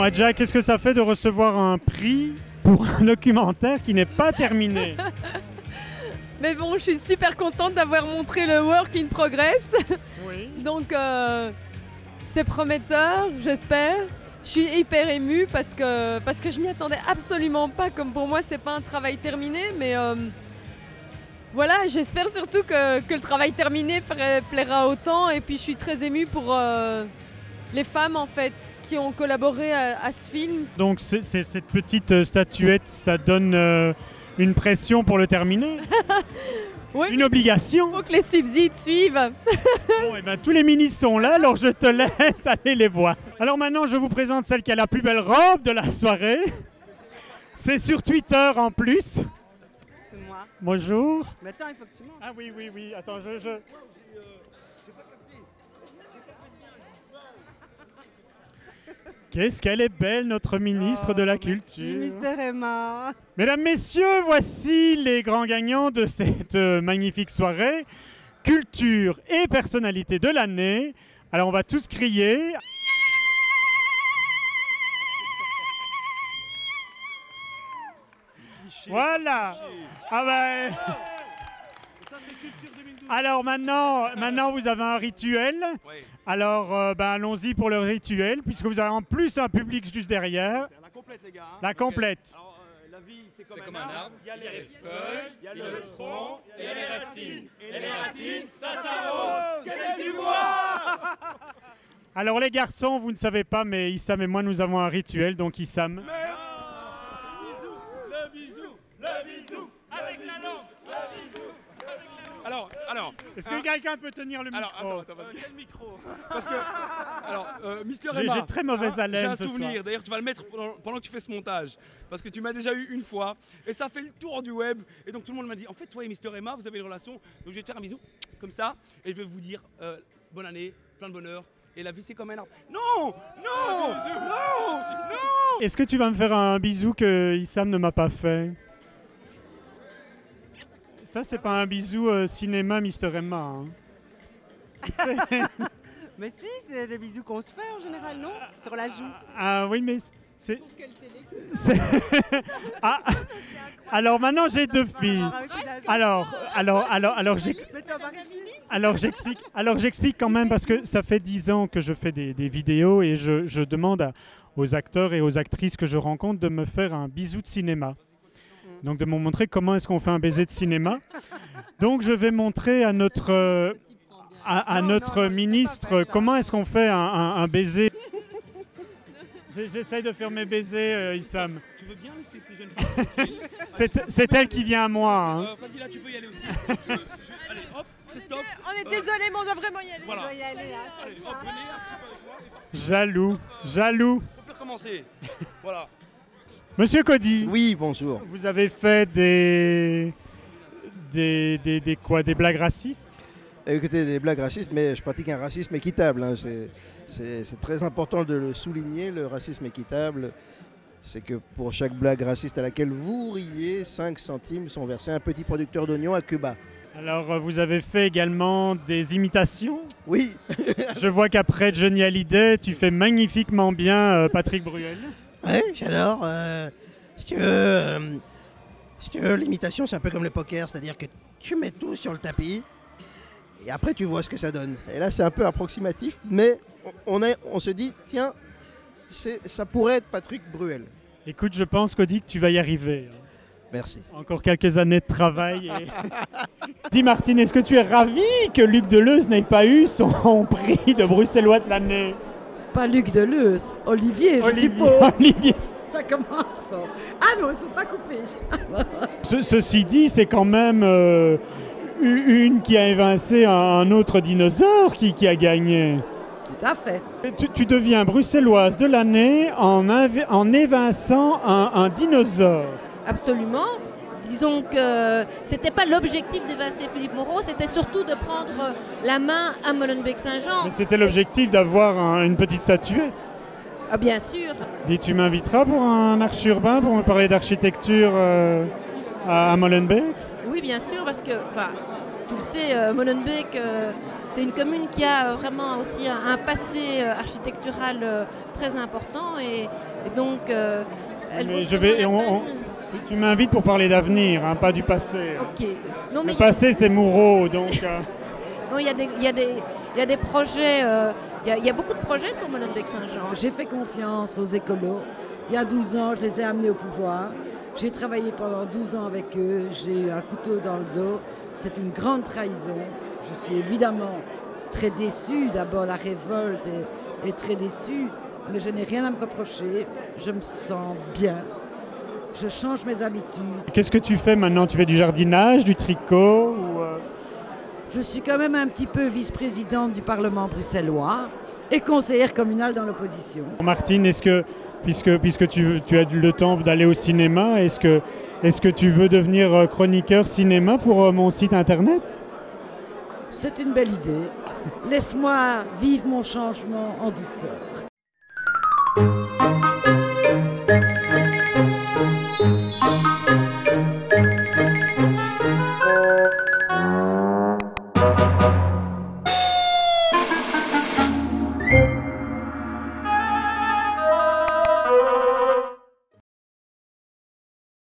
Dis-moi, Jack, qu'est-ce que ça fait de recevoir un prix pour un documentaire qui n'est pas terminé? Mais bon, je suis super contente d'avoir montré le work in progress. Oui. Donc, c'est prometteur, j'espère. Je suis hyper émue parce que je m'y attendais absolument pas. Comme pour moi, c'est pas un travail terminé, mais voilà, j'espère surtout que le travail terminé plaira autant. Et puis, je suis très émue pour les femmes en fait qui ont collaboré à ce film. Donc, cette petite statuette, ça donne une pression pour le terminer? Oui. Une obligation? Il faut que les subsides suivent. Bon, et ben, tous les ministres sont là, alors je te laisse aller les voir. Alors maintenant, je vous présente celle qui a la plus belle robe de la soirée. C'est sur Twitter en plus. C'est moi. Bonjour. Mais attends, il faut que tu montes. Ah oui, oui, oui. Attends, je... Qu'est-ce qu'elle est belle, notre ministre de la Culture. Mister Emma. Mesdames, Messieurs, voici les grands gagnants de cette magnifique soirée. Culture et personnalité de l'année. Alors, on va tous crier. Voilà. Ah ben... Alors maintenant vous avez un rituel. Oui. Alors allons-y pour le rituel, puisque vous avez en plus un public juste derrière. La complète les gars. Hein. La complète. Alors, la vie c'est comme un arbre. Il y a les feuilles, il y a le tronc, et il y a les racines. Et les racines, ça s'arrose. Qu'est-ce que tu vois? Alors les garçons, vous ne savez pas, mais Issam et moi nous avons un rituel, donc Issam. Le bisou, avec la langue. Alors, est-ce que quelqu'un peut tenir le micro? Attends, parce que quel micro? Parce que, Mister Emma, j'ai très mauvaise haleine j'ai un souvenir. D'ailleurs, tu vas le mettre pendant que tu fais ce montage, parce que tu m'as déjà eu une fois, et ça fait le tour du web. Et donc tout le monde m'a dit, en fait, toi et Mister Emma, vous avez une relation. Donc je vais te faire un bisou, comme ça, et je vais vous dire bonne année, plein de bonheur. Et la vie, c'est comme un arbre. Non. Est-ce que tu vas me faire un bisou que Issam ne m'a pas fait? Ça, c'est pas un bisou cinéma Mister Emma. Hein. Mais si, c'est des bisous qu'on se fait en général, non? Sur la joue. Ah oui, mais c'est... Ah, alors maintenant, j'ai deux filles. Alors j'explique quand même, parce que ça fait 10 ans que je fais des vidéos et je demande aux acteurs et aux actrices que je rencontre de me faire un bisou de cinéma. Donc de me montrer comment est-ce qu'on fait un baiser de cinéma. Donc je vais montrer à notre ministre comment est-ce qu'on fait un baiser. J'essaye de faire mes baisers, Issam. Tu veux bien laisser ces jeunes filles? C'est elle qui vient à moi. Hein. Fadila, tu peux y aller aussi. Allez, hop, c'est stop. On est désolé, mais on doit vraiment y aller. Voilà. On doit y aller, là. Allez, hop, venez un petit peu avec moi. Jaloux. On peut recommencer. Voilà. Monsieur Cody. Oui, bonjour. Vous avez fait des blagues racistes? Écoutez, des blagues racistes, mais je pratique un racisme équitable. Hein. C'est très important de le souligner, le racisme équitable. C'est que pour chaque blague raciste à laquelle vous riez, 5 centimes sont versés à un petit producteur d'oignons à Cuba. Alors, vous avez fait également des imitations? Oui. Je vois qu'après Johnny Hallyday, tu fais magnifiquement bien Patrick Bruel. Oui, j'adore. Si tu veux, l'imitation, c'est un peu comme le poker, c'est-à-dire que tu mets tout sur le tapis et après tu vois ce que ça donne. Et là, c'est un peu approximatif, mais on se dit, tiens, ça pourrait être Patrick Bruel. Écoute, je pense, Cody, que tu vas y arriver. Merci. Encore quelques années de travail. Dis, Martine, est-ce que tu es ravi que Luc Deleuze n'ait pas eu son prix de Bruxellois de l'année? Pas Luc Deleuze, Olivier, je suppose. Olivier. Ça commence fort. Ah non, il ne faut pas couper. Ceci dit, c'est quand même une qui a évincé un autre dinosaure qui a gagné. Tout à fait. Tu deviens bruxelloise de l'année en évinçant un dinosaure. Absolument. Disons que c'était pas l'objectif d'évincer Philippe Moreau, c'était surtout de prendre la main à Molenbeek-Saint-Jean. Mais c'était l'objectif d'avoir une petite statuette. Ah bien sûr. Et tu m'inviteras pour un archi urbain, pour me parler d'architecture à Molenbeek? Oui, bien sûr, parce que, tu le sais, Molenbeek, c'est une commune qui a vraiment aussi un passé architectural très important et Et donc, elle Mais vaut je vais, vraiment la peine. tu m'invites pour parler d'avenir, hein, pas du passé. Ok. Non, mais Le passé, c'est Moureau, donc... il y a des projets, il y a beaucoup de projets sur Molenbeek-Saint-Jean. J'ai fait confiance aux écolos. Il y a 12 ans, je les ai amenés au pouvoir. J'ai travaillé pendant 12 ans avec eux. J'ai eu un couteau dans le dos. C'est une grande trahison. Je suis évidemment très déçue. D'abord, la révolte est très déçue. Mais je n'ai rien à me reprocher. Je me sens bien. Je change mes habitudes. Qu'est-ce que tu fais maintenant? Tu fais du jardinage, du tricot ou, Je suis quand même un petit peu vice-présidente du Parlement bruxellois et conseillère communale dans l'opposition. Martine, est-ce que, puisque tu as le temps d'aller au cinéma, est-ce que tu veux devenir chroniqueur cinéma pour mon site internet? C'est une belle idée. Laisse-moi vivre mon changement en douceur.